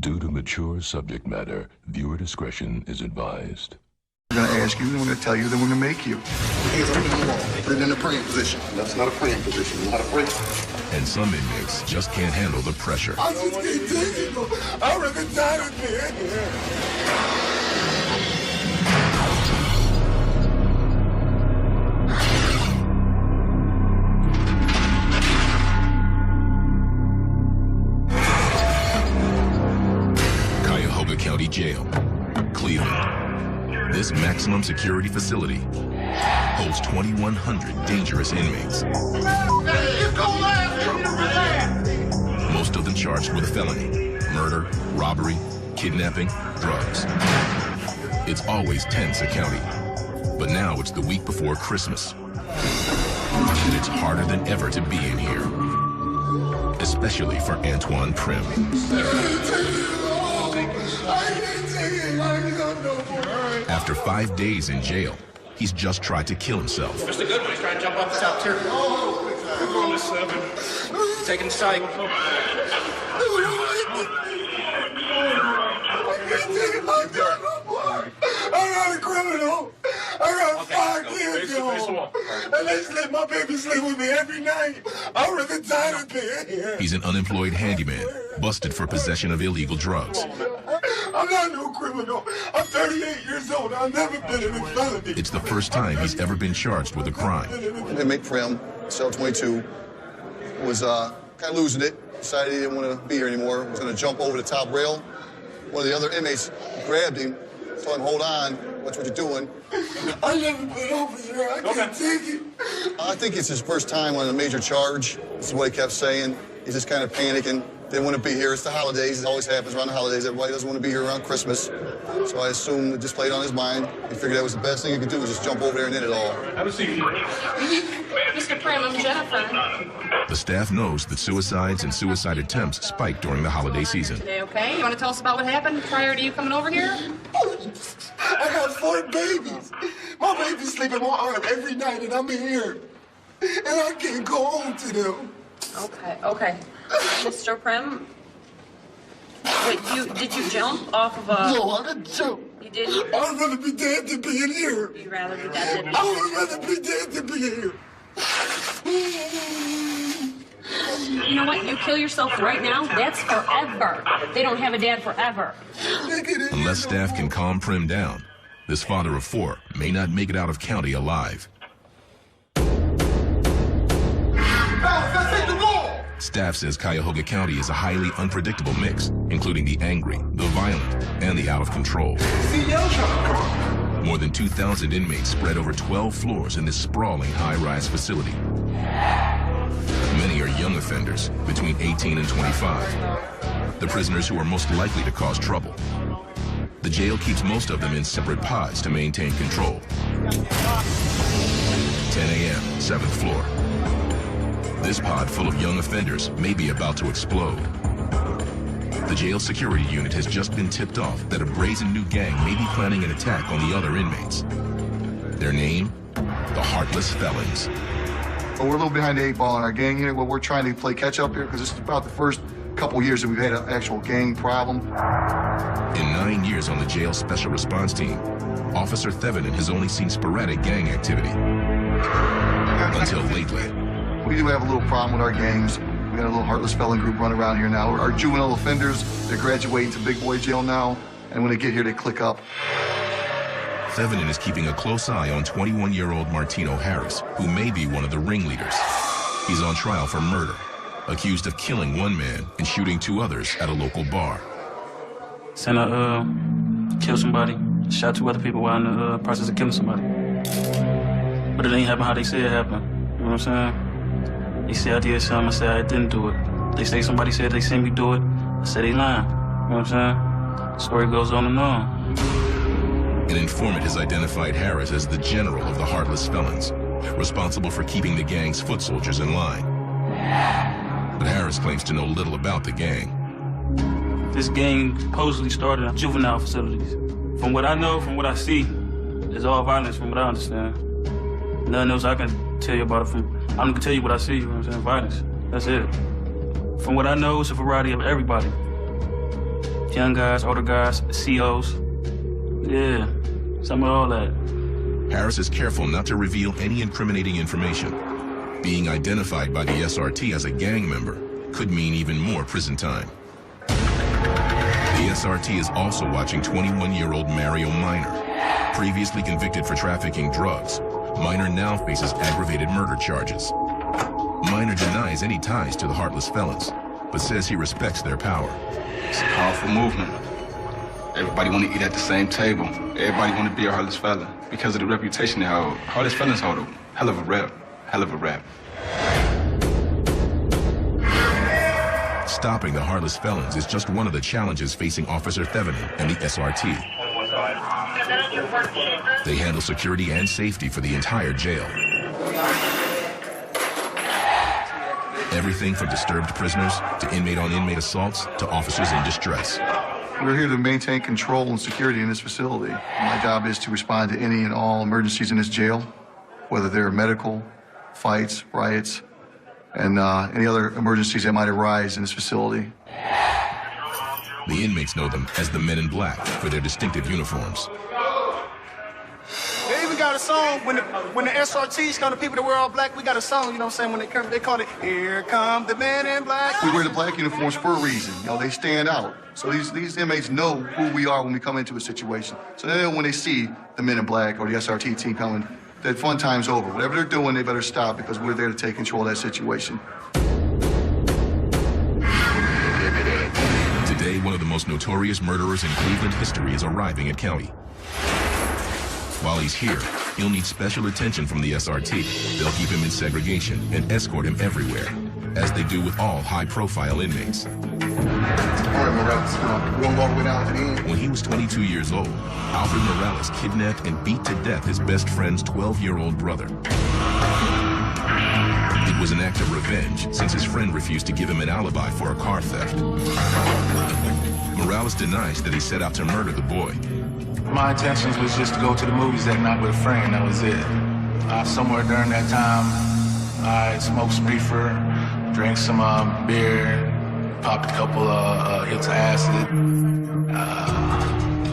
Due to mature subject matter, viewer discretion is advised. We're going to ask you, then we're going to tell you, then we're going to make you. Hands up in the wall. Put it in a praying position. That's not a praying position. Not a praying. And some inmates just can't handle the pressure. I just can't take it. I rather die than be in here. Cuyahoga County Jail, Cleveland. This maximum security facility holds 2,100 dangerous inmates. Most of them charged with a felony, murder, robbery, kidnapping, drugs. It's always tense at county, but now it's the week before Christmas. And it's harder than ever to be in here, especially for Antoine Prim. After 5 days in jail, he's just tried to kill himself. Mr. Goodwin, he's trying to jump off the top tier. We're going to 7. Taking the psych. I can't take it like that no more. I'm not a criminal. I got 5 kids, yo. And they just let my baby sleep with me every night. I'd rather die than be in here. He's an unemployed handyman, busted for possession of illegal drugs. I'm not no criminal. I'm 38 years old. I've never been in a felony. It's the first time he's ever been charged with a crime. Inmate Prim, cell 22, was kind of losing it. Decided he didn't want to be here anymore. Was going to jump over the top rail. One of the other inmates grabbed him, told him, hold on, watch what you're doing. I never been over here. I can't take it. I think it's his first time on a major charge. This is what he kept saying. He's just kind of panicking. Didn't want to be here. It's the holidays. It always happens around the holidays. Everybody doesn't want to be here around Christmas. So I assume it just played on his mind. He figured that was the best thing he could do, was just jump over there and end it all. Have a seat. Mr. Prim, I'm Jennifer. The staff knows that suicides and suicide attempts spike during the holiday season. Today, okay? You want to tell us about what happened prior to you coming over here? I got 4 babies. My babies sleep in my arm every night, and I'm in here. And I can't go home to them. Okay. Mr. Prim, wait, did you jump off of a... No, I didn't jump. You didn't? I'd rather be dead than be in here. You'd rather be dead than... I would rather be dead than be here. You know what? You kill yourself right now, that's forever. They don't have a dad forever. Unless staff can calm Prim down, this father of 4 may not make it out of county alive. Staff says Cuyahoga County is a highly unpredictable mix, including the angry, the violent, and the out of control. More than 2,000 inmates spread over 12 floors in this sprawling high-rise facility. Many are young offenders, between 18 and 25. The prisoners who are most likely to cause trouble. The jail keeps most of them in separate pods to maintain control. 10 a.m., 7th floor. This pod full of young offenders may be about to explode. The jail security unit has just been tipped off that a brazen new gang may be planning an attack on the other inmates. Their name? The Heartless Felons. But we're a little behind the 8 ball in our gang unit. Well, we're trying to play catch up here because this is about the first couple years that we've had an actual gang problem. In 9 years on the jail special response team, Officer Thevenin has only seen sporadic gang activity. Until lately. We do have a little problem with our gangs. We got a little Heartless Felon group running around here now. Our juvenile offenders, they're graduating to big boy jail now, and when they get here, they click up. Thevenin is keeping a close eye on 21-year-old Martino Harris, who may be one of the ringleaders. He's on trial for murder, accused of killing 1 man and shooting 2 others at a local bar. Saying I killed somebody, shot 2 other people while in the process of killing somebody. But it ain't happen how they say it happened. You know what I'm saying? They say I did something, I said I didn't do it. They say somebody said they seen me do it, I said they lying. You know what I'm saying? The story goes on and on. An informant has identified Harris as the general of the Heartless Felons, responsible for keeping the gang's foot soldiers in line. But Harris claims to know little about the gang. This gang supposedly started in juvenile facilities. From what I know, from what I see, it's all violence from what I understand. Nothing else I can tell you about it from. I can tell you what I see, you know what I'm saying? Violence. That's it. From what I know, it's a variety of everybody. young guys, older guys, COs. Yeah, some of all that. Harris is careful not to reveal any incriminating information. Being identified by the SRT as a gang member could mean even more prison time. The SRT is also watching 21-year-old Mario Minor. Previously convicted for trafficking drugs, Minor now faces aggravated murder charges. Minor denies any ties to the heartless felons, but says he respects their power. It's a powerful movement. Everybody want to eat at the same table. Everybody want to be a heartless felon because of the reputation they hold. Heartless felons hold a hell of a rep. Hell of a rep. Stopping the heartless felons is just one of the challenges facing Officer Thevenin and the SRT. They handle security and safety for the entire jail. Everything from disturbed prisoners to inmate-on-inmate assaults to officers in distress. We're here to maintain control and security in this facility. My job is to respond to any and all emergencies in this jail, whether they're medical, fights, riots, and any other emergencies that might arise in this facility. The inmates know them as the Men in Black for their distinctive uniforms. They even got a song when the SRTs come, the people that wear all black, we got a song, you know what I'm saying, when they come, they call it, "Here Come the Men in Black." We wear the black uniforms for a reason. You know, they stand out. So these inmates know who we are when we come into a situation. So they know when they see the Men in Black or the SRT team coming, that fun time's over. Whatever they're doing, they better stop because we're there to take control of that situation. Today, one of the most notorious murderers in Cleveland history is arriving at County. While he's here, he'll need special attention from the SRT. They'll keep him in segregation and escort him everywhere, as they do with all high-profile inmates. When he was 22 years old, Alfred Morales kidnapped and beat to death his best friend's 12-year-old brother. It was an act of revenge, since his friend refused to give him an alibi for a car theft. Morales denies that he set out to murder the boy. My intentions was just to go to the movies that night with a friend, that was it. Somewhere during that time, I smoked some reefer, drank some beer, popped a couple of hits of acid.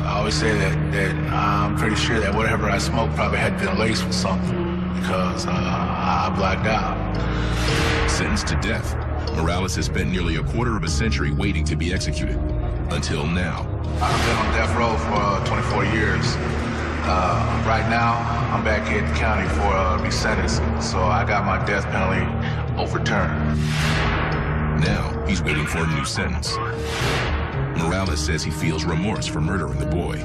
I always say that I'm pretty sure that whatever I smoked probably had been laced with something because I blacked out. Sentenced to death, Morales has spent nearly a quarter of a century waiting to be executed. Until now. I've been on death row for 24 years. Right now, I'm back here at the county for resentencing, so I got my death penalty overturned. Now, he's waiting for a new sentence. Morales says he feels remorse for murdering the boy.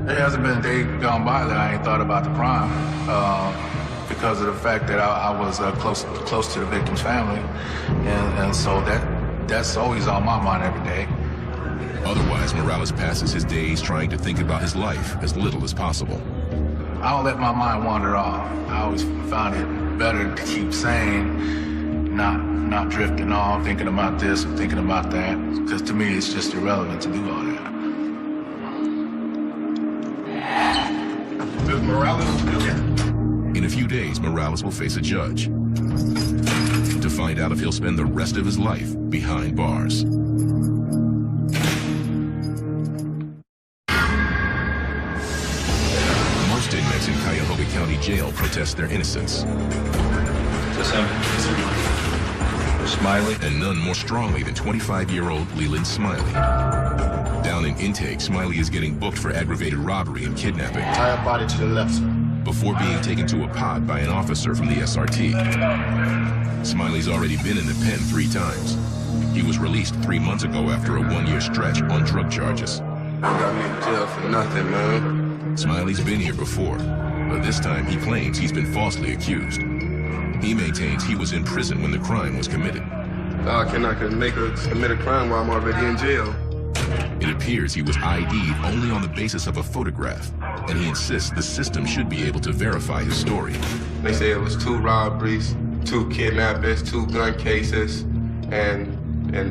There hasn't been a day gone by that I ain't thought about the crime because of the fact that I was close to the victim's family, and so that's always on my mind every day. Otherwise, Morales passes his days trying to think about his life as little as possible. I don't let my mind wander off. I always found it better to keep sane, not drifting off, thinking about this and thinking about that, because to me it's just irrelevant to do all that. Does Morales do that? In a few days, Morales will face a judge to find out if he'll spend the rest of his life behind bars. Most inmates in Cuyahoga County Jail protest their innocence. Just him. Smiley. And none more strongly than 25-year-old Leland Smiley. Down in intake, Smiley is getting booked for aggravated robbery and kidnapping. Tie a body to the left, sir. Before being taken to a pod by an officer from the SRT. Smiley's already been in the pen 3 times. He was released 3 months ago after a 1-year stretch on drug charges. Got me in jail for nothing, man. Smiley's been here before, but this time he claims he's been falsely accused. He maintains he was in prison when the crime was committed. I cannot commit a crime while I'm already in jail. It appears he was ID'd only on the basis of a photograph, and he insists the system should be able to verify his story. They say it was 2 robberies, 2 kidnappings, 2 gun cases, and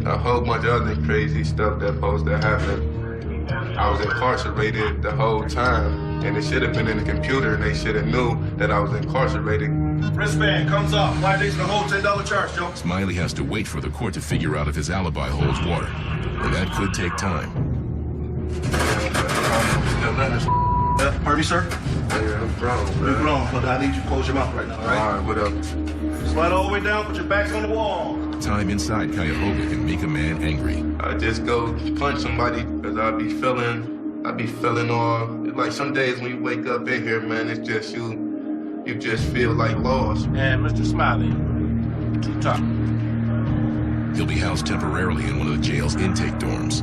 a whole bunch of other crazy stuff that supposed to happen. I was incarcerated the whole time, and it should have been in the computer, and they should have knew that I was incarcerated. Wristband comes off. Violation of the whole $10 charge, Joe. Smiley has to wait for the court to figure out if his alibi holds water, and that could take time. Pardon me, sir? Yeah, I'm grown, man. You're grown, but I need you to close your mouth right now, all right? All right, whatever. Slide all the way down, put your backs on the wall. Time inside Cuyahoga can make a man angry. I just go punch somebody because I be feeling all, like some days when you wake up in here, man, it's just you just feel like lost. And Mr. Smiley, too tough. He'll be housed temporarily in one of the jail's intake dorms.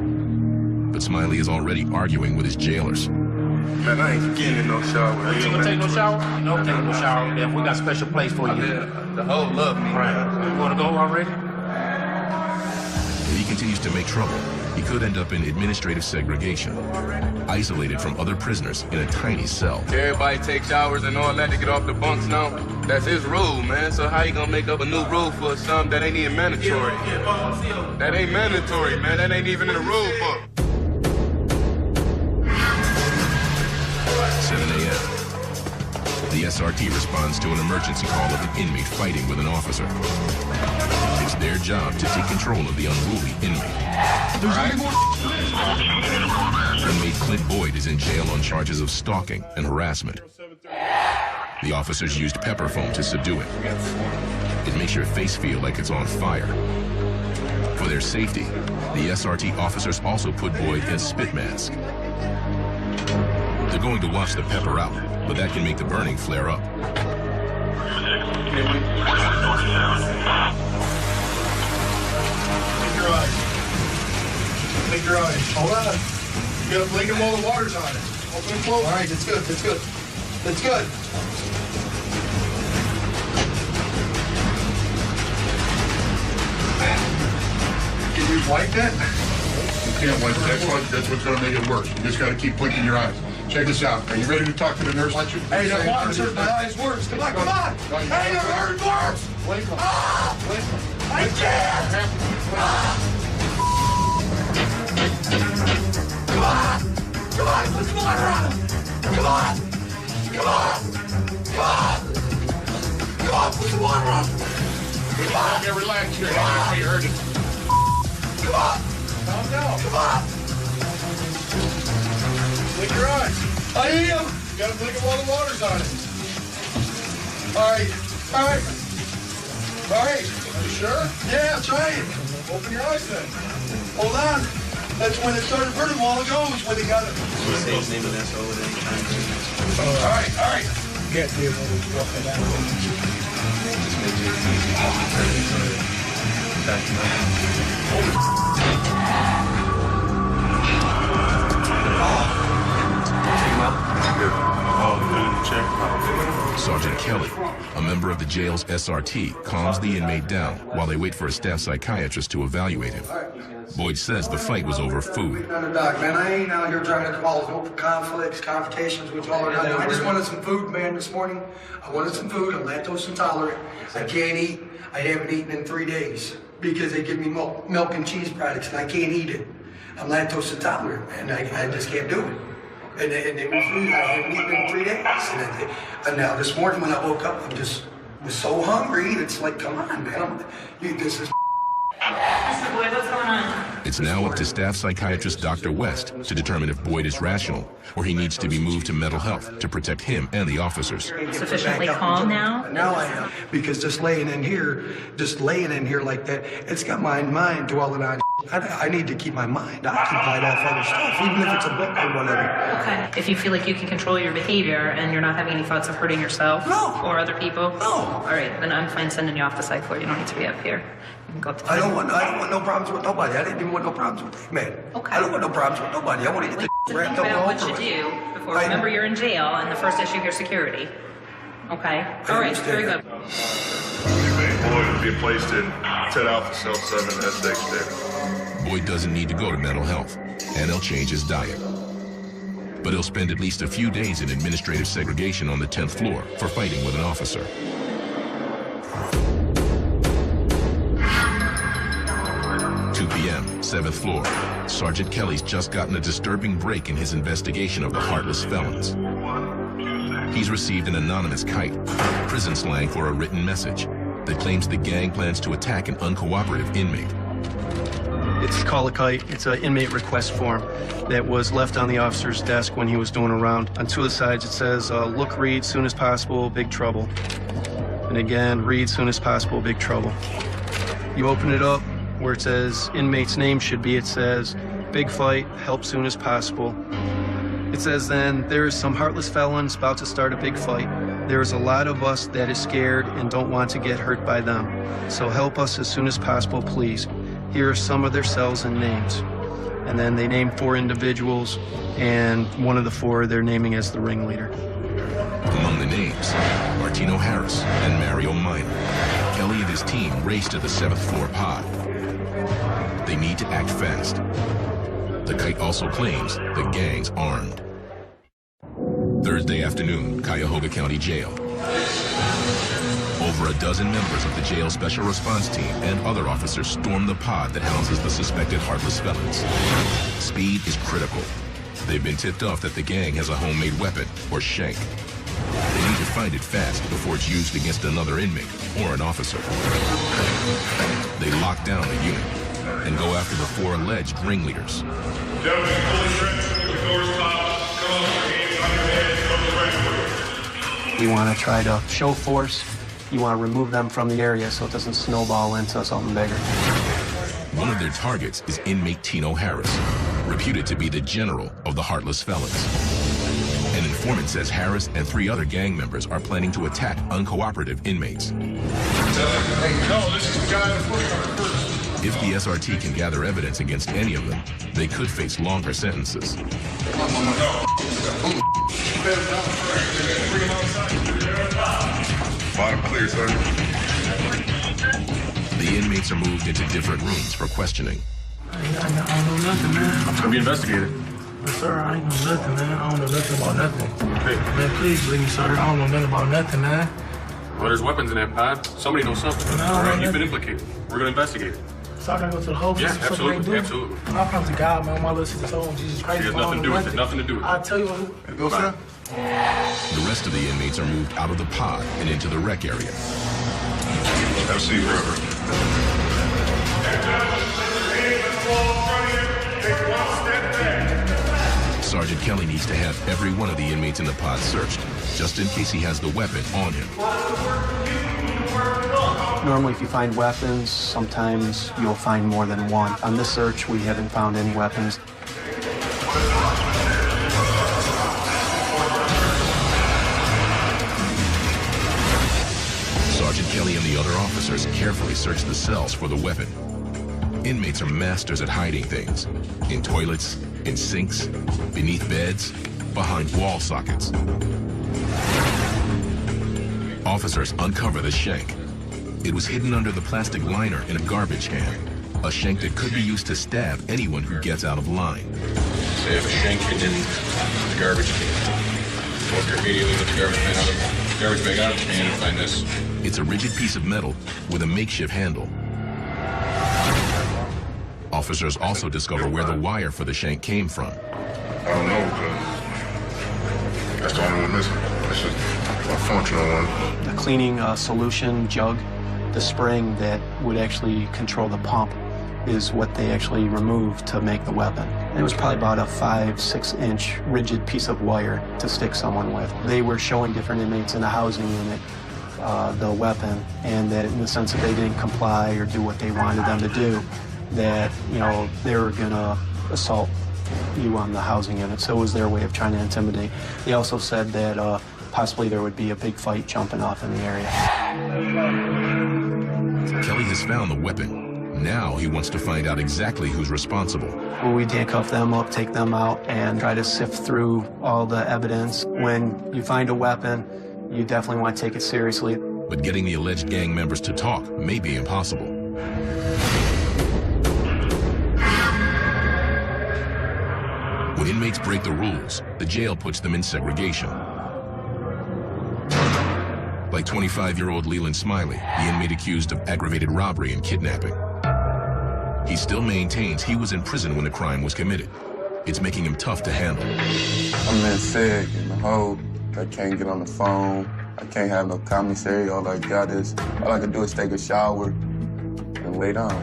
But Smiley is already arguing with his jailers. Man, I ain't getting in no shower. You gonna take no shower? No, take no shower. Then we got a special place for you. The whole love me. Right. You wanna go already? If he continues to make trouble, he could end up in administrative segregation, isolated from other prisoners in a tiny cell. Everybody takes showers and all that to get off the bunks now. That's his rule, man. So how you gonna make up a new rule for something that ain't even mandatory? That ain't mandatory, man. That ain't even in the rule book. 7 a.m. The SRT responds to an emergency call of an inmate fighting with an officer. It's their job to take control of the unruly inmate. Inmate Clint Boyd is in jail on charges of stalking and harassment. The officers used pepper foam to subdue it. It makes your face feel like it's on fire. For their safety, the SRT officers also put Boyd in a spit mask. They're going to wash the pepper out, but that can make the burning flare up. Blink your eyes. Hold on. You gotta blink them while the water's on it. Open and close. All right, that's good. That's good. That's good. Can you wipe that? You can't wipe it. That's what's going to make it worse. You just got to keep blinking your eyes. Check this out. Are you ready to talk to the nurse? Hey, that water's hurt my eyes worse. Come on, come on. Hey, it hurt worse. Ah! I can't. Come on. Come on. Put some water on him. Come on. Come on. Come on. Come on. Put some water on him. Come on. Okay, relax here. I heard it. Come on. Calm down. Come on. Blink your eyes. I am. You gotta blink it while the water's on it. All right. All right. All right. Are you sure? Yeah, try it. Open your eyes then. Hold on. That's when it started burning a while ago, is when they got it. Say his name and that's all at any time. All right, all right. Get the Sergeant Kelly, a member of the jail's SRT, calms the inmate down while they wait for a staff psychiatrist to evaluate him. Boyd says the fight was over food. Doc, man, I ain't out here trying to cause no conflicts, confrontations with y'all or nothing. I just wanted some food, man, this morning. I wanted some food. I'm lactose intolerant. I can't eat. I haven't eaten in 3 days because they give me milk and cheese products and I can't eat it. I'm lactose intolerant, man. I just can't do it. And they refused. I haven't eaten in 3 days. And now this morning when I woke up, I was so hungry. It's like, come on, man. This is. Mr. Boyd, what's going on? It's now up to staff psychiatrist Dr. West to determine if Boyd is rational or he needs to be moved to mental health to protect him and the officers. Sufficiently calm now? Now I am, because just laying in here like that, it's got my mind dwelling on. I need to keep my mind occupied off other stuff, even if it's a book or whatever. Okay. If you feel like you can control your behavior and you're not having any thoughts of hurting yourself or other people? No. All right, then I'm fine sending you off the psych floor. You don't need to be up here. You can go up to I don't want no problems with nobody. I didn't even want no problems with that man. Okay. I don't want no problems with nobody. I want to get Think wrapped up about all what you over it. do before. Remember, you're in jail, and the first issue here is security. Okay? All right, very good. Boyd will be placed in 10 Alpha Cell 7 SX there. Boyd doesn't need to go to mental health, and he'll change his diet. But he'll spend at least a few days in administrative segregation on the 10th floor for fighting with an officer. PM, 7th floor. Sergeant Kelly's just gotten a disturbing break in his investigation of the heartless felons. He's received an anonymous kite, prison slang for a written message that claims the gang plans to attack an uncooperative inmate. It's called a kite. It's an inmate request form that was left on the officer's desk when he was doing a round. On two of the sides it says, look, read, soon as possible, big trouble. And again, read, soon as possible, big trouble. You open it up, where it says inmate's name should be, it says, big fight, help soon as possible. It says then, there is some heartless felons about to start a big fight. There is a lot of us that is scared and don't want to get hurt by them. So help us as soon as possible, please. Here are some of their cells and names. And then they name 4 individuals, and one of the 4 they're naming as the ringleader. Among the names, Martino Harris and Mario Minor. Kelly and his team race to the 7th floor pod. They need to act fast. The kite also claims the gang's armed. Thursday afternoon, Cuyahoga County Jail. Over a dozen members of the jail special response team and other officers storm the pod that houses the suspected heartless felons. Speed is critical. They've been tipped off that the gang has a homemade weapon, or shank. They need to find it fast before it's used against another inmate or an officer. They lock down the unit and go after the 4 alleged ringleaders. Gentlemen, fully dressed, with doors locked, come on, hands on your head, come to the right. You want to try to show force. You want to remove them from the area so it doesn't snowball into something bigger. One of their targets is inmate Tino Harris, reputed to be the general of the heartless felons. An informant says Harris and 3 other gang members are planning to attack uncooperative inmates. Hey, no, this is the guy in the first. If the SRT can gather evidence against any of them, they could face longer sentences. Bottom clear, sir. The inmates are moved into different rooms for questioning. I don't know nothing, man. I'm gonna be investigated. Sir, I ain't know nothing, man. I don't know nothing about nothing. Hey. Man, please believe me, sir. I don't know nothing about nothing, man. Well, there's weapons in that pod. Somebody knows something. No, all right, you've been implicated. We're gonna investigate it. So I gotta go to the whole Yeah, absolutely, absolutely. I promise to God, man, my little sister's home. Jesus Christ. She has nothing to do with it. Nothing to do with it. I'll tell you what. Go, sir. The rest of the inmates are moved out of the pod and into the rec area. Have a seat, Reverend. Sergeant Kelly needs to have every one of the inmates in the pod searched, just in case he has the weapon on him. Normally, if you find weapons, sometimes you'll find more than one. On this search, we haven't found any weapons. Sergeant Kelly and the other officers carefully search the cells for the weapon. Inmates are masters at hiding things. In toilets, in sinks, beneath beds, behind wall sockets. Officers uncover the shank. It was hidden under the plastic liner in a garbage can. A shank that could be used to stab anyone who gets out of line. They have a shank hidden in the garbage can. Walk immediately with the garbage bag out of the can and find this. It's a rigid piece of metal with a makeshift handle. Officers also discover where the wire for the shank came from. I don't know, because that's the only one missing. This is a functional one. The cleaning solution jug, the spring that would actually control the pump, is what they actually removed to make the weapon. It was probably about a 5-6 inch rigid piece of wire to stick someone with. They were showing different inmates in the housing unit the weapon, and that in the sense that they didn't comply or do what they wanted them to do, that, you know, they were gonna assault you on the housing unit. So it was their way of trying to intimidate. They also said that possibly there would be a big fight jumping off in the area. Kelly has found the weapon. Now he wants to find out exactly who's responsible. We handcuff them up, take them out, and try to sift through all the evidence. When you find a weapon, you definitely want to take it seriously. But getting the alleged gang members to talk may be impossible. When inmates break the rules, the jail puts them in segregation. Like 25-year-old Leland Smiley, the inmate accused of aggravated robbery and kidnapping. He still maintains he was in prison when the crime was committed. It's making him tough to handle. I'm in sick in the hole. I can't get on the phone. I can't have no commissary. All I can do is take a shower and lay down.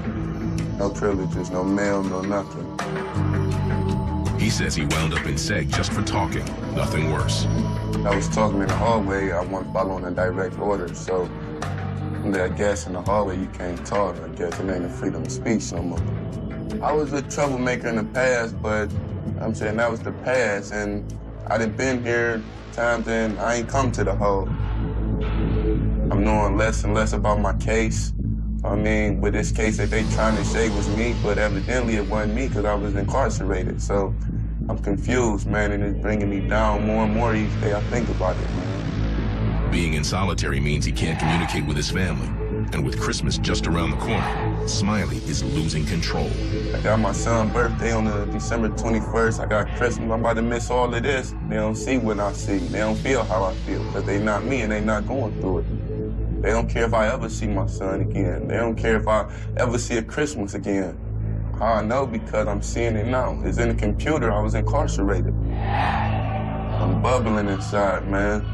No privileges, no mail, no nothing. He says he wound up in seg just for talking, nothing worse. I was talking in the hallway. I wasn't following a direct order, so I guess in the hallway you can't talk. I guess it ain't a freedom of speech no more. I was a troublemaker in the past, but I'm saying that was the past, and I done been here times and I ain't come to the hole. I'm knowing less and less about my case. I mean, with this case that they trying to say was me, but evidently it wasn't me because I was incarcerated. So I'm confused, man, and it's bringing me down more and more each day I think about it, man. Being in solitary means he can't communicate with his family. And with Christmas just around the corner, Smiley is losing control. I got my son's birthday on December 21st. I got Christmas. I'm about to miss all of this. They don't see what I see. They don't feel how I feel because they not me and they not going through it. They don't care if I ever see my son again. They don't care if I ever see a Christmas again. How I know? Because I'm seeing it now. It's in the computer. I was incarcerated. I'm bubbling inside, man.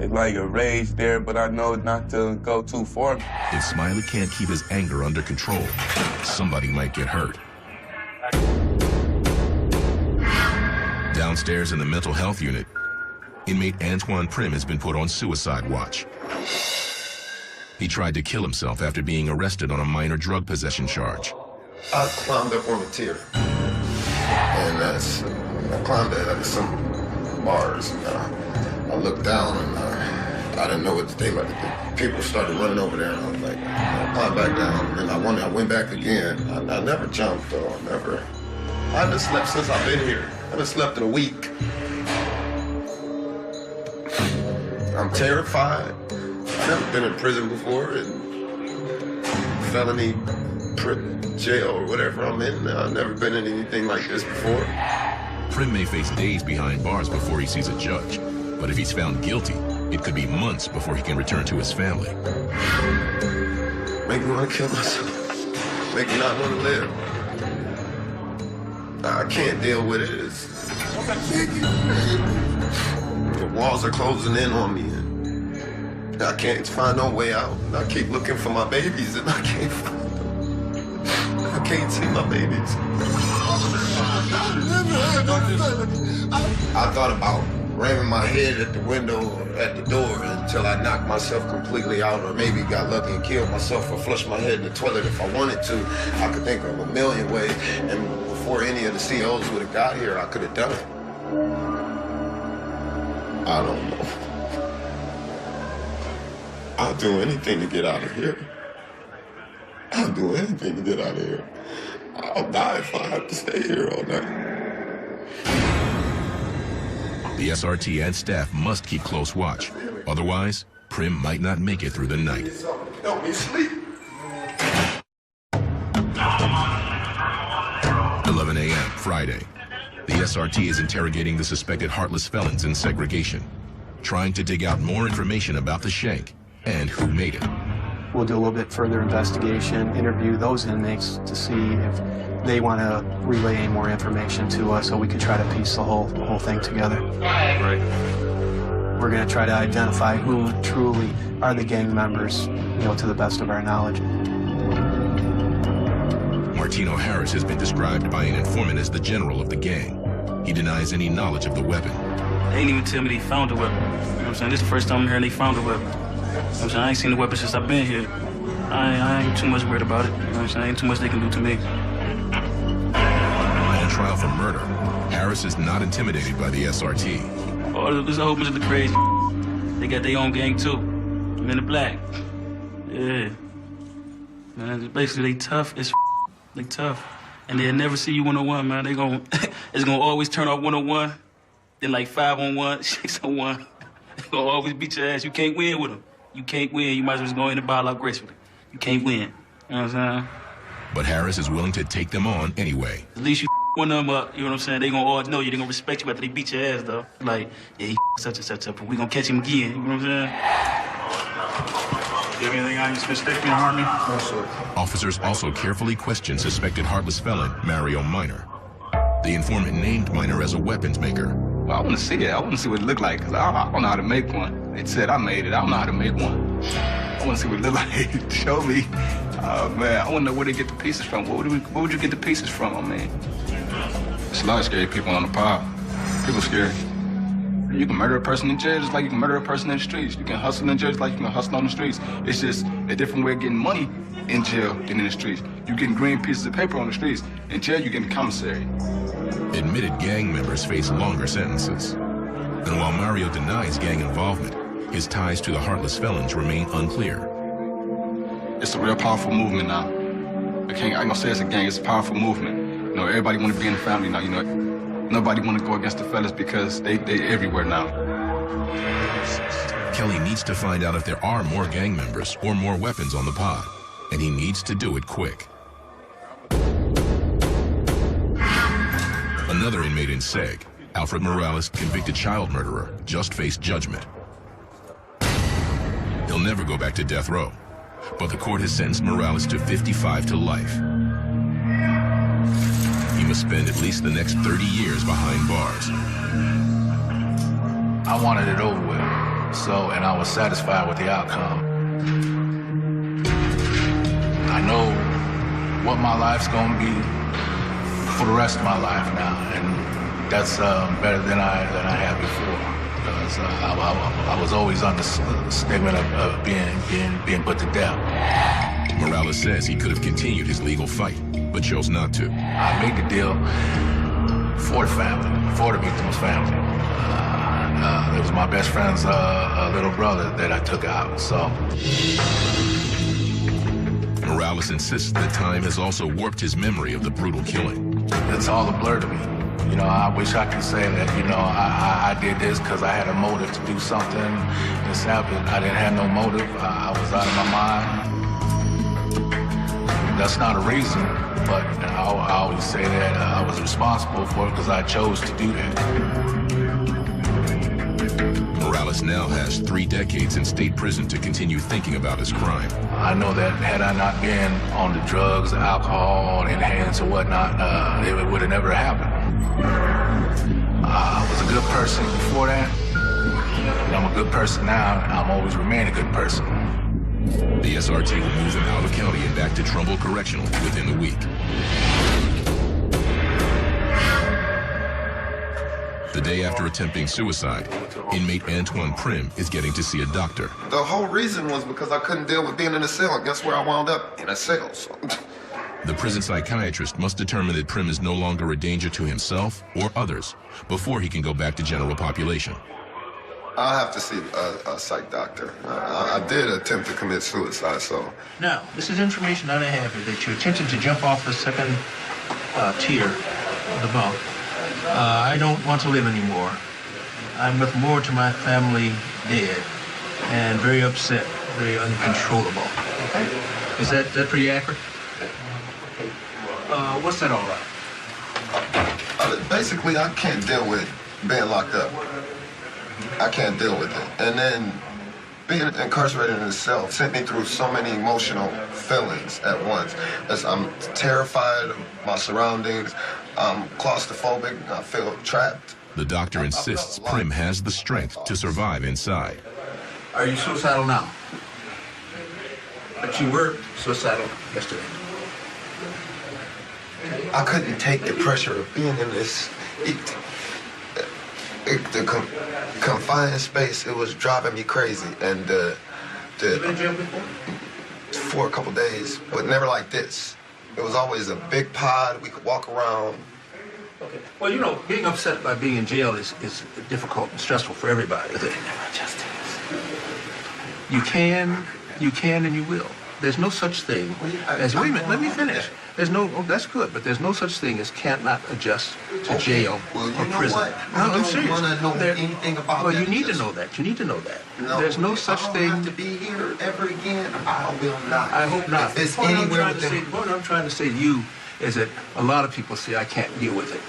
It's like a rage there, but I know not to go too far. If Smiley can't keep his anger under control, somebody might get hurt. Downstairs in the mental health unit, inmate Antoine Prim has been put on suicide watch. He tried to kill himself after being arrested on a minor drug possession charge. I climbed up on a tier, and I climbed at some bars, and I looked down, and I didn't know what to think. Like, people started running over there, and I was like, I climbed back down, and I went back again. I never jumped, though, never. I just slept since I've been here. I just slept in a week. I'm terrified. I've never been in prison before, and felony jail or whatever I'm in. I've never been in anything like this before. Prim may face days behind bars before he sees a judge, but if he's found guilty, it could be months before he can return to his family. Make me want to kill myself. Make me not want to live. I can't deal with it. The walls are closing in on me, and I can't find no way out. I keep looking for my babies, and I can't find them. I can't see my babies. I thought about ramming my head at the window or at the door until I knocked myself completely out, or maybe got lucky and killed myself or flushed my head in the toilet if I wanted to. I could think of a million ways, and before any of the COs would have got here, I could have done it. I don't know. I'll do anything to get out of here. I'll do anything to get out of here. I'll die if I have to stay here all night. The SRT and staff must keep close watch. Otherwise, Prim might not make it through the night. Help me sleep. 11 a.m. Friday. The SRT is interrogating the suspected heartless felons in segregation, trying to dig out more information about the shank and who made it. We'll do a little bit further investigation, interview those inmates to see if they want to relay any more information to us so we can try to piece the whole thing together. Right. We're going to try to identify who truly are the gang members, to the best of our knowledge. Martino Harris has been described by an informant as the general of the gang. He denies any knowledge of the weapon. They ain't even tell me they found a weapon. You know what I'm saying? This is the first time I'm hearing they found a weapon. You know what I'm saying? I ain't seen the weapon since I've been here. I ain't too much worried about it. You know what I'm saying? Ain't too much they can do to me. On trial for murder, Harris is not intimidated by the SRT. Oh, there's a whole bunch of the crazy. They got their own gang too. Men in black. Yeah. Man, basically they tough as they tough. And they'll never see you 1-on-1, man. It's gonna always turn off 1-on-1, then like 5-on-1, 6-on-1. They gonna always beat your ass. You can't win with them. You can't win. You might as well just go in and ball out gracefully. You can't win. You know what I'm saying? But Harris is willing to take them on anyway. At least you one of them up, you know what I'm saying? They gonna always know you. They gonna respect you after they beat your ass, though. Like, yeah, he such and such up, but we gonna catch him again. You know what I'm saying? You have anything on you mistaken, Harmony? No, sir. Officers also carefully questioned suspected heartless felon Mario Minor. The informant named Minor as a weapons maker. Well, I want to see it. I want to see what it looked like, because I don't know how to make one. It said I made it. I don't know how to make one. I want to see what it look like. Show me. Man, I want to know where they get the pieces from. Where would you get the pieces from, I mean? There's a lot of scary people on the pod. People scary. You can murder a person in jail just like you can murder a person in the streets. You can hustle in jail just like you can hustle on the streets. It's just a different way of getting money in jail than in the streets. You getting green pieces of paper on the streets. In jail, you getting commissary. Admitted gang members face longer sentences. And while Mario denies gang involvement, his ties to the heartless felons remain unclear. It's a real powerful movement now. I ain't gonna say it's a gang, it's a powerful movement. You know, everybody wanna be in the family now, you know. Nobody wanna go against the fellas because they everywhere now. Kelly needs to find out if there are more gang members or more weapons on the pod, and he needs to do it quick. Another inmate in SEG, Alfred Morales, convicted child murderer, just faced judgment. He'll never go back to death row, but the court has sentenced Morales to 55 to life. He must spend at least the next 30 years behind bars. I wanted it over with, and I was satisfied with the outcome. I know what my life's gonna be for the rest of my life now, and that's better than I had before. Because I was always on the statement of being put to death. Morales says he could have continued his legal fight, but chose not to. I made the deal for the family, for the victim's family. It was my best friend's little brother that I took out, so. Morales insists that time has also warped his memory of the brutal killing. It's all a blur to me. You know, I wish I could say that, you know, I did this because I had a motive to do something. This happened. I didn't have no motive. I was out of my mind. That's not a reason, but I always say that I was responsible for it because I chose to do that. Morales now has 3 decades in state prison to continue thinking about his crime. I know that had I not been on the drugs, alcohol, enhanced or whatnot, it would have never happened. I was a good person before that, and I'm a good person now, and I'm always remain a good person. The SRT will move him out of county and back to Trumbull Correctional within the week. The day after attempting suicide, inmate Antoine Prim is getting to see a doctor. The whole reason was because I couldn't deal with being in a cell. Guess where I wound up? In a cell. So. The prison psychiatrist must determine that Prim is no longer a danger to himself or others before he can go back to general population. I'll have to see a psych doctor. I did attempt to commit suicide, so. Now, this is information that I have here that you attempted to jump off the second tier of the bunk. I don't want to live anymore. I'm with more to my family dead and very upset, very uncontrollable. Okay? Is that pretty accurate? What's that all right? Basically, I can't deal with being locked up. I can't deal with it. And then being incarcerated in a cell sent me through so many emotional feelings at once. As I'm terrified of my surroundings, I'm claustrophobic, I feel trapped. The doctor insists Prim has the strength to survive inside. Are you suicidal now? But you were suicidal yesterday. I couldn't take the pressure of being in this confined space. It was driving me crazy. And you been in jail before? For a couple days, but never like this. It was always a big pod. We could walk around. Okay. Well, you know, being upset by being in jail is difficult and stressful for everybody. It never just is. You can, and you will. There's no such thing as, wait a minute, let me finish. There's no, that's good, but there's no such thing as can't not adjust to jail or prison. What? No, I'm serious. I don't want to know anything about that. Well, you need to know that. You need to know that. No, there's no such thing. I don't have to be here ever again. I will not. I hope not. If it's anywhere within... What I'm trying to say to you is that a lot of people say, I can't deal with it.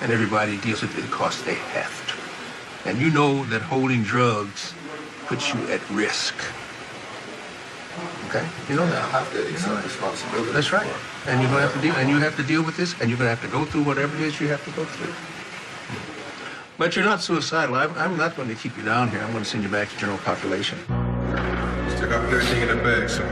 And everybody deals with it because they have to. And you know that holding drugs puts you at risk. Okay, you know that. I have to accept responsibility. That's right. And you're gonna have to deal. And you have to deal with this. And you're gonna have to go through whatever it is you have to go through. But you're not suicidal. I'm not going to keep you down here. I'm going to send you back to general population. Mr. I got everything in the bag, sir.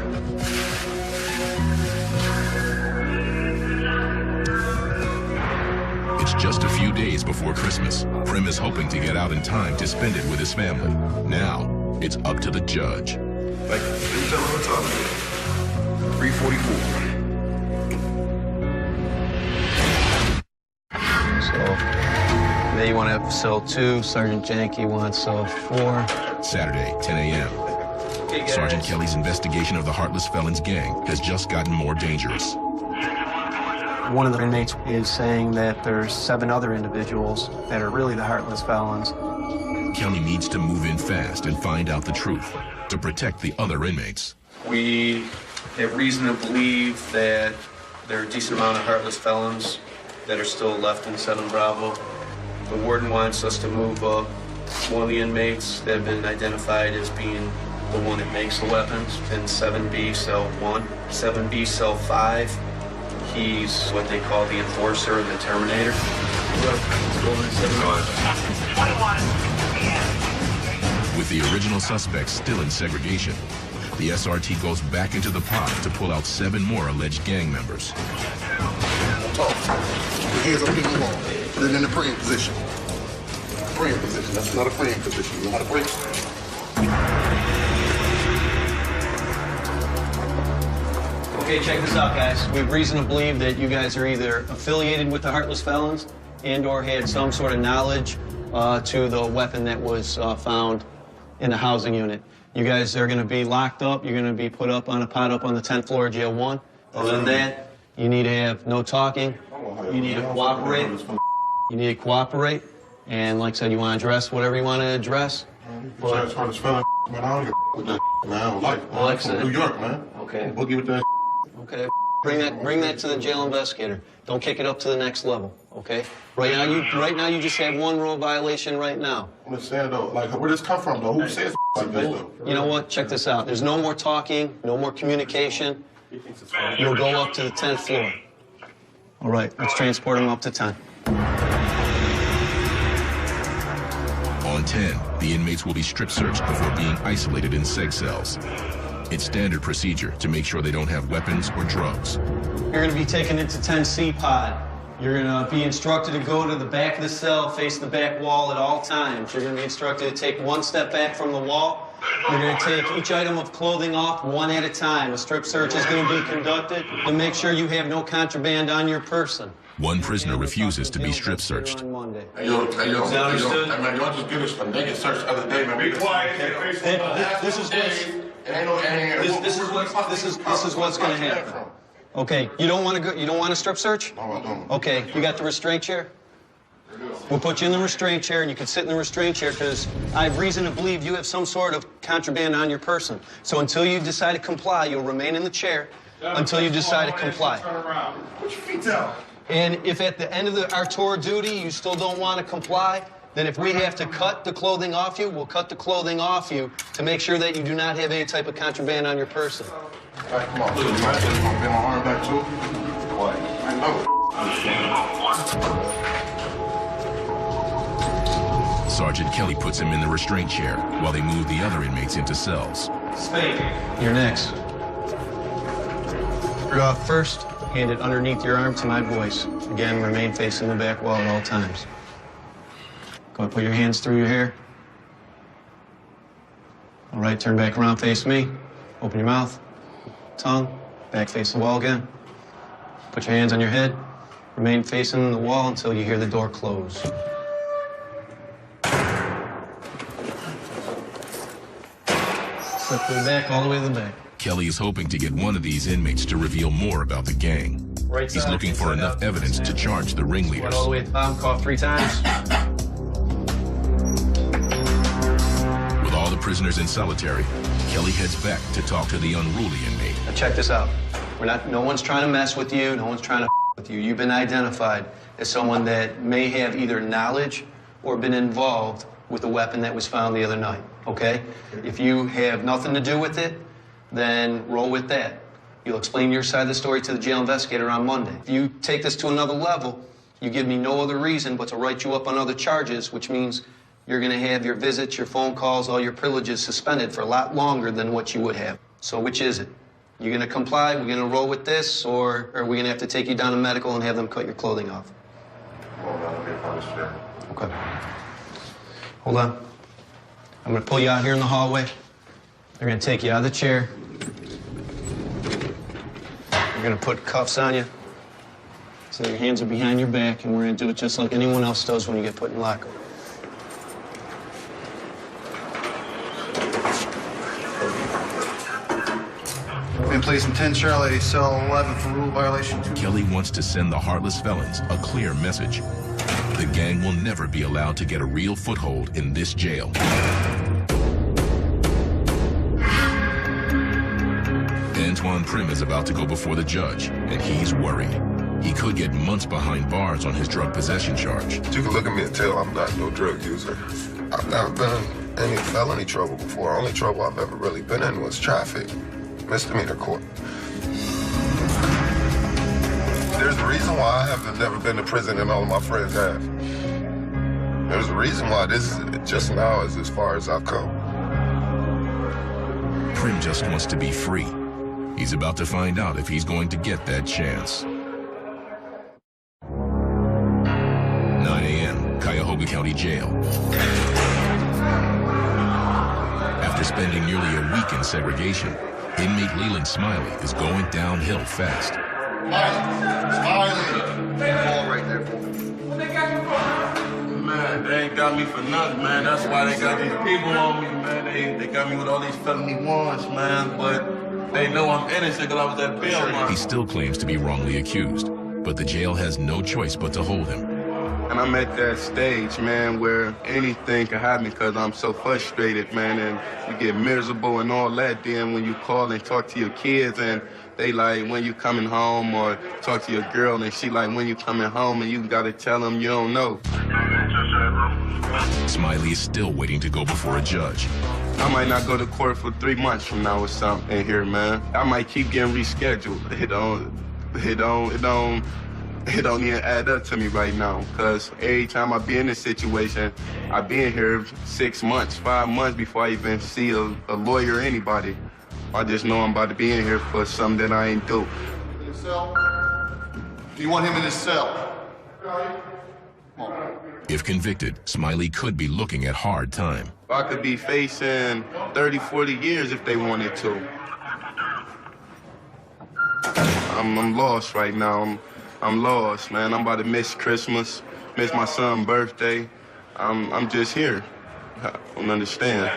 It's just a few days before Christmas. Prim is hoping to get out in time to spend it with his family. Now, it's up to the judge. Like, you tell me what time it is. 3:44. So, they want to have cell 2, Sergeant Janke wants cell 4. Saturday, 10 a.m. Sergeant Kelly's investigation of the Heartless Felons gang has just gotten more dangerous. One of the inmates is saying that there's 7 other individuals that are really the Heartless Felons. Kelly needs to move in fast and find out the truth to protect the other inmates. We have reason to believe that there are a decent amount of Heartless Felons that are still left in 7 Bravo. The warden wants us to move up one of the inmates that have been identified as being the one that makes the weapons in 7B cell 1. 7B cell 5, he's what they call the enforcer and the terminator. With the original suspects still in segregation, the SRT goes back into the pod to pull out 7 more alleged gang members. Talk. Hands up in the wall. Put it in the praying position. Praying position. That's not a praying position. You know how to pray? Okay, check this out, guys. We have reason to believe that you guys are either affiliated with the Heartless Felons and or had some sort of knowledge to the weapon that was found in the housing unit. You guys are going to be locked up. You're going to be put up on a pod up on the 10th floor of jail 1. Other than that, you need to have no talking. You need to cooperate. You need to cooperate. And like I said, you want to address whatever you want to address. But I don't with that, man. I don't like it. Like I said. New York, man. Okay. Boogie with that. Okay. Bring that to the jail investigator. Don't kick it up to the next level. Okay. Right now you just have 1 rule violation right now. I'm just saying though, like where does this come from though? Who says like this though? You know what? Check this out. There's no more talking, no more communication. You'll go up to the 10th floor. All right, let's transport him up to 10. On 10, the inmates will be strip searched before being isolated in seg cells. It's standard procedure to make sure they don't have weapons or drugs. You're going to be taken into 10C pod. You're going to be instructed to go to the back of the cell, face the back wall at all times. You're going to be instructed to take 1 step back from the wall. You're going to take each item of clothing off 1 at a time. A strip search is going to be conducted to make sure you have no contraband on your person. 1 prisoner refuses to be strip searched. Hey, yo, y'all just get us a naked search the other day, man. Be quiet. This is what's going to happen. Okay, you don't want to go. You don't want a strip search? No, I don't. Okay, you got the restraint chair? We'll put you in the restraint chair, and you can sit in the restraint chair because I have reason to believe you have some sort of contraband on your person. So until you decide to comply, you'll remain in the chair until you decide to comply. Turn around. Put your feet down. And if at the end of our tour duty you still don't want to comply, then if we have to cut the clothing off you, we'll cut the clothing off you to make sure that you do not have any type of contraband on your person. All right, come on. Look, my just gonna bend my arm back too. What? I know. Sergeant Kelly puts him in the restraint chair while they move the other inmates into cells. Spade, you're next. You're off first. Hand it underneath your arm to my voice. Again, remain facing the back wall at all times. Go ahead, put your hands through your hair. All right, turn back around, face me. Open your mouth, tongue, back face the wall again. Put your hands on your head. Remain facing the wall until you hear the door close. Slip to the back, all the way to the back. Kelly is hoping to get one of these inmates to reveal more about the gang. Right He's side, looking for enough evidence to charge the ringleaders. All the way at the bottom, cough 3 times. With all the prisoners in solitary, Kelly heads back to talk to the unruly inmate. Now check this out. No one's trying to mess with you. No one's trying to with you. You've been identified as someone that may have either knowledge or been involved with the weapon that was found the other night, okay? If you have nothing to do with it, then roll with that. You'll explain your side of the story to the jail investigator on Monday. If you take this to another level, you give me no other reason but to write you up on other charges, which means you're going to have your visits, your phone calls, all your privileges suspended for a lot longer than what you would have. So which is it? You're going to comply, we're going to roll with this, or are we going to have to take you down to medical and have them cut your clothing off? Okay. Hold on. I'm going to pull you out here in the hallway. They're going to take you out of the chair. We're going to put cuffs on you. So your hands are behind your back, and we're going to do it just like anyone else does when you get put in locker. Been placed in 10 Charlie, cell 11 for rule violation 2. Kelly wants to send the heartless felons a clear message. The gang will never be allowed to get a real foothold in this jail. Antoine Prim is about to go before the judge, and he's worried. He could get months behind bars on his drug possession charge. You can look at me and tell I'm not no drug user. I've never been in any felony trouble before. Only trouble I've ever really been in was traffic. Misdemeanor court. There's a reason why I have never been to prison and all of my friends have. There's a reason why this just now is as far as I've come. Prim just wants to be free. He's about to find out if he's going to get that chance. 9 a.m., Cuyahoga County Jail. After spending nearly a week in segregation, inmate Leland Smiley is going downhill fast. Smiley! Ball right there for me. Man, they ain't got me for nothing, man. That's why they got these people on me, man. They got me with all these felony warrants, man. But they know I'm innocent because I was at bail, man. He still claims to be wrongly accused, but the jail has no choice but to hold him. And I'm at that stage, man, where anything can happen because I'm so frustrated, man, and you get miserable and all that. Then when you call and talk to your kids and they like, when you coming home, or talk to your girl and she like, when you coming home, and you gotta tell them you don't know. Smiley is still waiting to go before a judge. I might not go to court for 3 months from now or something in here, man. I might keep getting rescheduled. It don't even add up to me right now, because every time I be in this situation, I be in here 6 months, 5 months before I even see a lawyer or anybody. I just know I'm about to be in here for something that I ain't do. In his cell? Do you want him in his cell? If convicted, Smiley could be looking at hard time. I could be facing 30, 40 years if they wanted to. I'm lost right now. I'm lost, man. I'm about to miss Christmas, miss my son's birthday. I'm just here. I don't understand.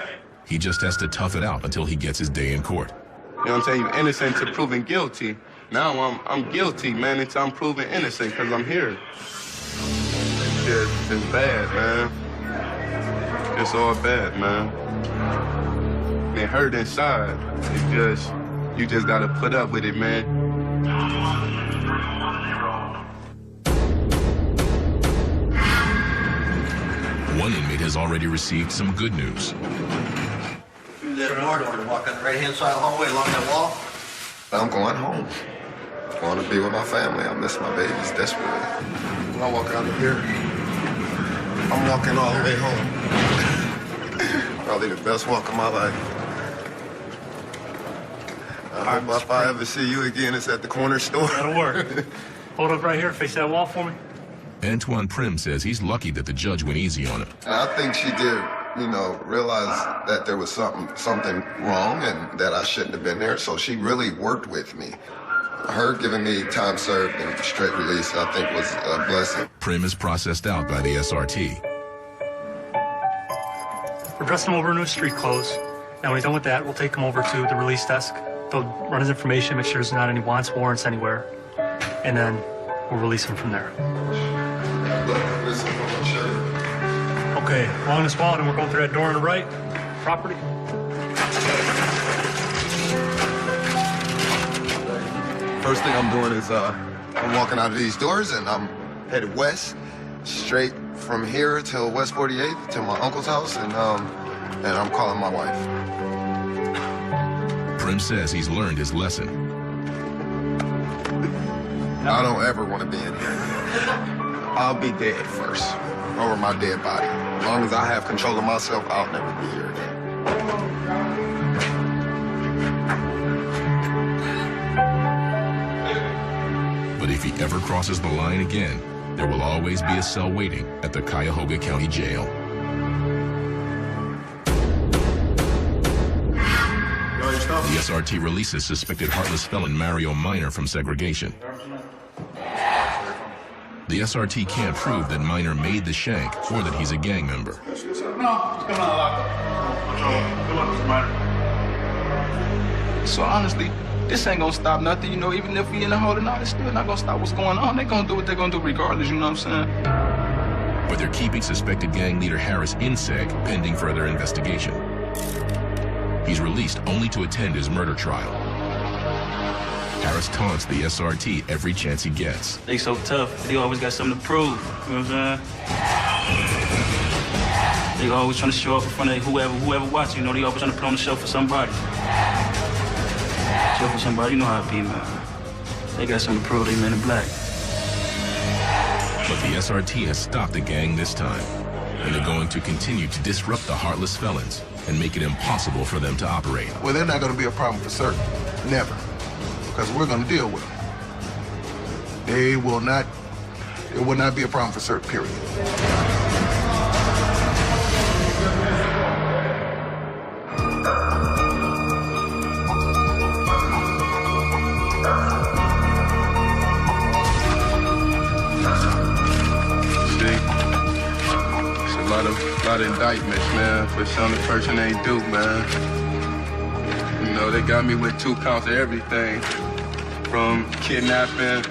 He just has to tough it out until he gets his day in court. You know what I'm saying? You're innocent to proven guilty. Now I'm guilty, man, until I'm proven innocent because I'm here. It's bad, man. It's all bad, man. It hurt inside. You just gotta put up with it, man. One inmate has already received some good news. Through that door, walk on the right-hand side of the hallway along that wall. I'm going home. I want to be with my family. I miss my babies desperately. When I walk out of here, I'm walking all the way home. Probably the best walk of my life. I hope if I ever see you again, it's at the corner store. That'll work. Hold up right here, face that wall for me. Antoine Prim says he's lucky that the judge went easy on him. And I think she did, realize that there was something wrong and that I shouldn't have been there. So she really worked with me. Her giving me time served and straight release, I think, was a blessing. Prim is processed out by the SRT. We're dressing him over in his street clothes. Now, when he's done with that, we'll take him over to the release desk. They'll run his information, make sure there's not any wants, warrants anywhere, and then we'll release him from there. Okay, along this wall, and we're going through that door on the right. Property. First thing I'm doing is I'm walking out of these doors and I'm headed west, straight from here till West 48th to my uncle's house, and I'm calling my wife. Prim says he's learned his lesson. I don't ever want to be in here. I'll be dead first. over my dead body. As long as I have control of myself, I'll never be here again. But if he ever crosses the line again, there will always be a cell waiting at the Cuyahoga County Jail. The SRT releases suspected heartless felon Mario Minor from segregation. The SRT can't prove that Minor made the shank or that he's a gang member. No, what's going on, Lockup? Good luck, Mr. Minor. So honestly, this ain't gonna stop nothing, you know, even if we in the hole or not, it's still not gonna stop what's going on. They're gonna do what they're gonna do regardless, you know what I'm saying? But they're keeping suspected gang leader Harris in seg pending further investigation. He's released only to attend his murder trial. Harris taunts the SRT every chance he gets. They so tough, they always got something to prove, you know what I'm saying? They always trying to show up in front of whoever watching, you know, they always trying to put on the show for somebody. Show for somebody, you know how it be, man. They got something to prove, they men in black. But the SRT has stopped the gang this time, and they're going to continue to disrupt the heartless felons and make it impossible for them to operate. Well, they're not going to be a problem for certain. Never. Because we're going to deal with them. It will not be a problem for certain, period. A lot of indictments, man, for something the person ain't do, man. You know, they got me with 2 counts of everything, from kidnapping.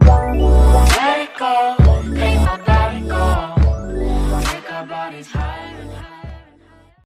Let it go.